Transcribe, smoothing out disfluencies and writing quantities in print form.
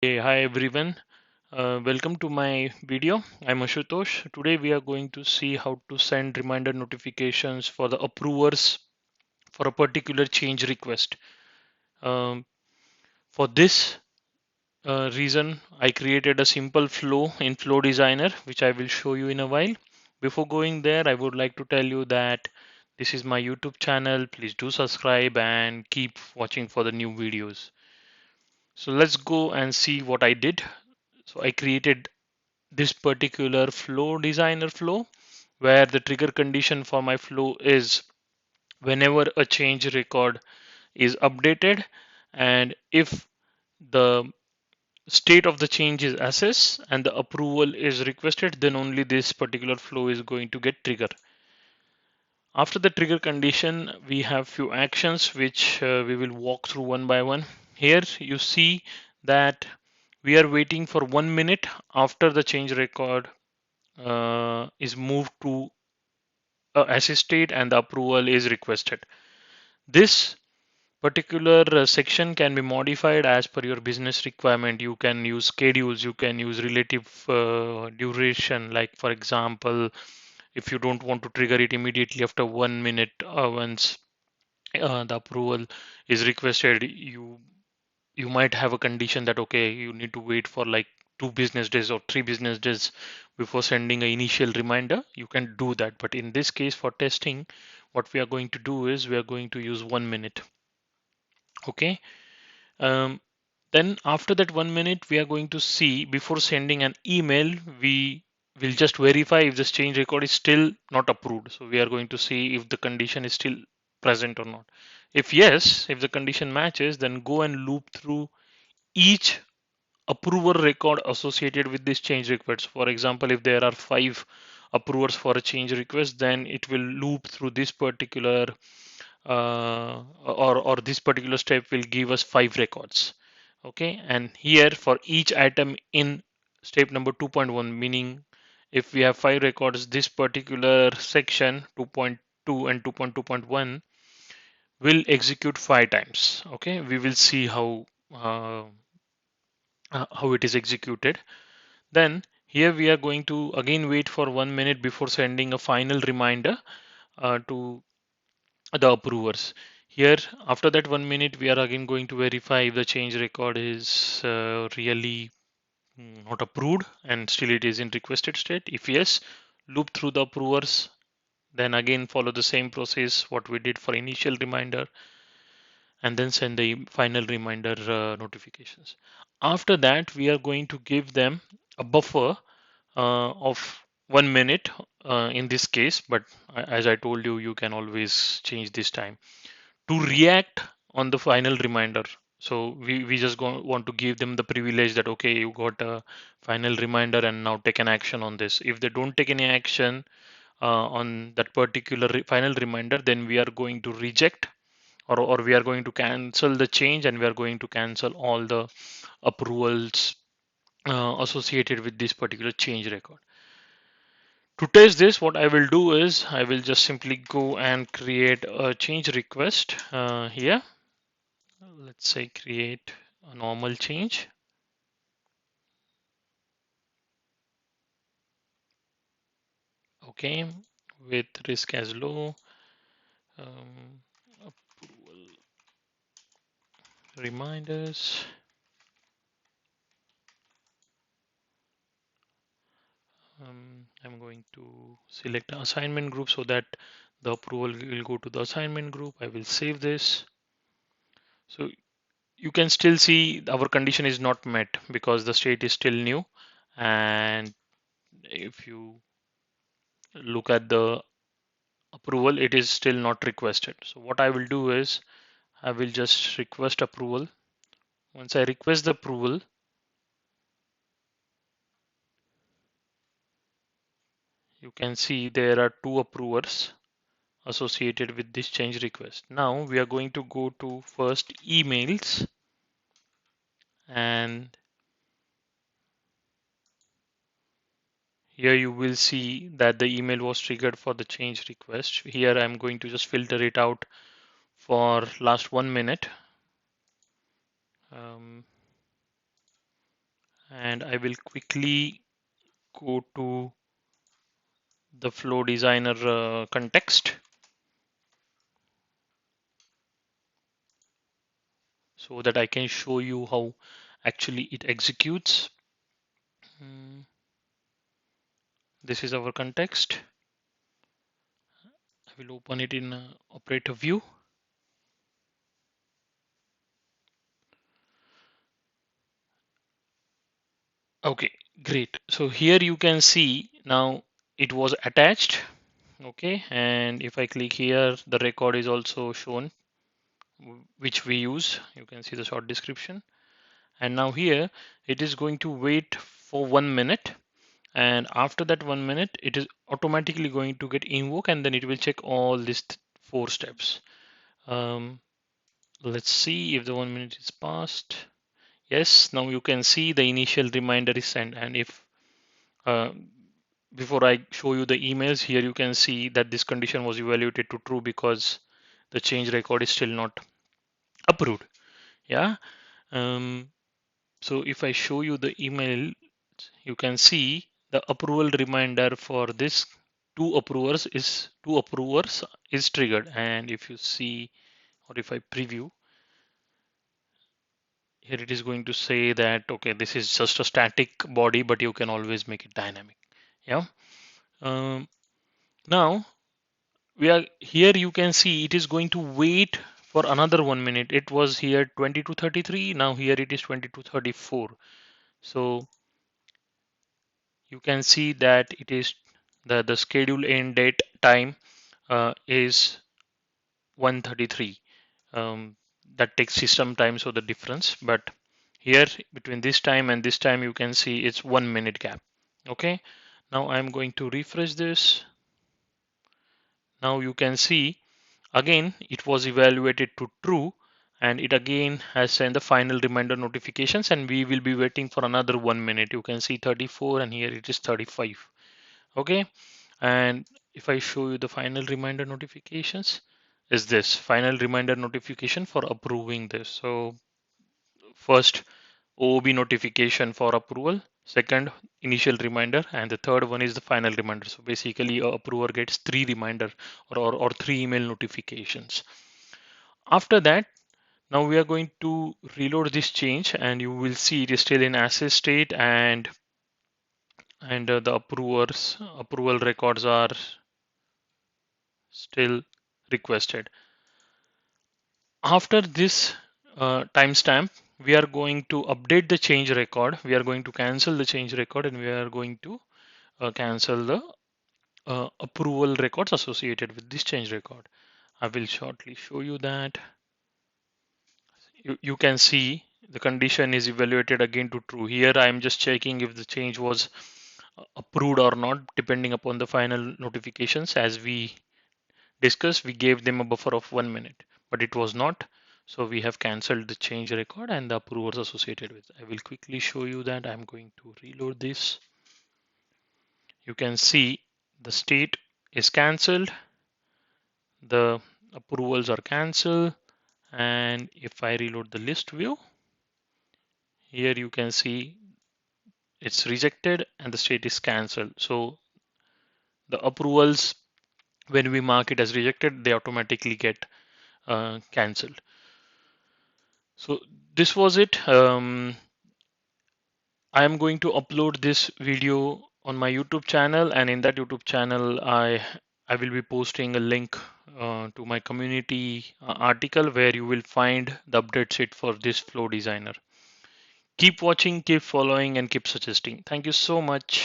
Hey, hi everyone. Welcome to my video. I'm Ashutosh. Today we are going to see how to send reminder notifications for the approvers for a particular change request. Um, for this reason, I created a simple flow in Flow Designer, which I will show you in a while. Before going there, I would like to tell you that this is my YouTube channel. Please do subscribe and keep watching for the new videos. So let's go and see what I did. So I created this particular flow designer flow where the trigger condition for my flow is whenever a change record is updated and if the state of the change is assessed and the approval is requested, then only this particular flow is going to get triggered. After the trigger condition, we have few actions which we will walk through one by one. Here you see that we are waiting for 1 minute after the change record is moved to assisted and the approval is requested. This particular section can be modified as per your business requirement. You can use schedules, you can use relative duration, like for example, if you don't want to trigger it immediately after 1 minute once the approval is requested, you might have a condition that okay, you need to wait for like 2 business days or 3 business days before sending an initial reminder. You can do that, but in this case for testing, what we are going to do is we are going to use 1 minute. Okay. um, then after that 1 minute we are going to see before sending an email, we will just verify if this change record is still not approved. So we are going to see if the condition is still present or not. If yes, if the condition matches, then go and loop through each approver record associated with this change request. For example, if there are 5 approvers for a change request, then it will loop through this particular or this particular step will give us 5 records. Okay, and here for each item in step number 2.1, meaning if we have 5 records, this particular section 2.2 and 2.2.1 will execute 5 times. Okay, we will see how it is executed. Then here we are going to again wait for 1 minute before sending a final reminder to the approvers. Here after that 1 minute we are again going to verify if the change record is really not approved and still it is in requested state. If yes, loop through the approvers, then again follow the same process what we did for initial reminder and then send the final reminder notifications. After that, we are going to give them a buffer of 1 minute in this case, but as I told you, you can always change this time to react on the final reminder. So we just want to give them the privilege that okay, you got a final reminder and now take an action on this. If they don't take any action on that particular final reminder, then we are going to reject or we are going to cancel the change and we are going to cancel all the approvals associated with this particular change record. To test this, what I will do is I will just simply go and create a change request here. Let's say create a normal change. Okay, with risk as low, approval reminders. I'm going to select the assignment group so that the approval will go to the assignment group. I will save this. So you can still see our condition is not met because the state is still new. And if you look at the approval, it is still not requested. So what I will do is I will just request approval. Once I request the approval, you can see there are 2 approvers associated with this change request. Now we are going to go to first emails and here you will see that the email was triggered for the change request. Here I'm going to just filter it out for last 1 minute. Um, and I will quickly go to the Flow Designer context so that I can show you how actually it executes. This is our context. I will open it in operator view. Okay, great. So here you can see now it was attached. Okay, and if I click here, the record is also shown, which we use. You can see the short description. And now here it is going to wait for 1 minute. And after that 1 minute, it is automatically going to get invoked, and then it will check all these 4 steps. Um, let's see if the 1 minute is passed. Yes, now you can see the initial reminder is sent. And if uh, before I show you the emails, here you can see that this condition was evaluated to true because the change record is still not approved. Yeah. Um, so if I show you the email, you can see the approval reminder for this two approvers is triggered. And if you see, or if I preview, here it is going to say that, okay, this is just a static body, but you can always make it dynamic. Yeah. Um, now we are here, you can see it is going to wait for another 1 minute. It was here 20 to 33. Now here it is 20 to 34. So you can see that it is the schedule end date time is 133. That takes system time, so the difference. But here between this time and this time, you can see it's 1 minute gap. Okay. Now I'm going to refresh this. Now you can see again it was evaluated to true, and it again has sent the final reminder notifications, and we will be waiting for another 1 minute. You can see 34 and here it is 35. Okay. And if I show you the final reminder notifications, is this final reminder notification for approving this. So first OOB notification for approval, second initial reminder, and the third one is the final reminder. So basically a approver gets 3 reminder or 3 email notifications. After that, now we are going to reload this change, and you will see it is still in assess state, and the approval records are still requested. After this timestamp, we are going to update the change record. We are going to cancel the change record, and we are going to cancel the approval records associated with this change record. I will shortly show you that. You can see the condition is evaluated again to true. Here I am just checking if the change was approved or not, depending upon the final notifications. As we discussed, we gave them a buffer of 1 minute, but it was not. So we have cancelled the change record and the approvers associated with. I will quickly show you that. I'm going to reload this. You can see the state is cancelled, the approvals are cancelled, and if I reload the list view, here you can see it's rejected and the state is cancelled. So the approvals, when we mark it as rejected, they automatically get cancelled. So this was it. I am going to upload this video on my YouTube channel, and in that YouTube channel, I will be posting a link to my community article where you will find the update sheet for this Flow Designer. Keep watching, keep following, and keep suggesting. Thank you so much.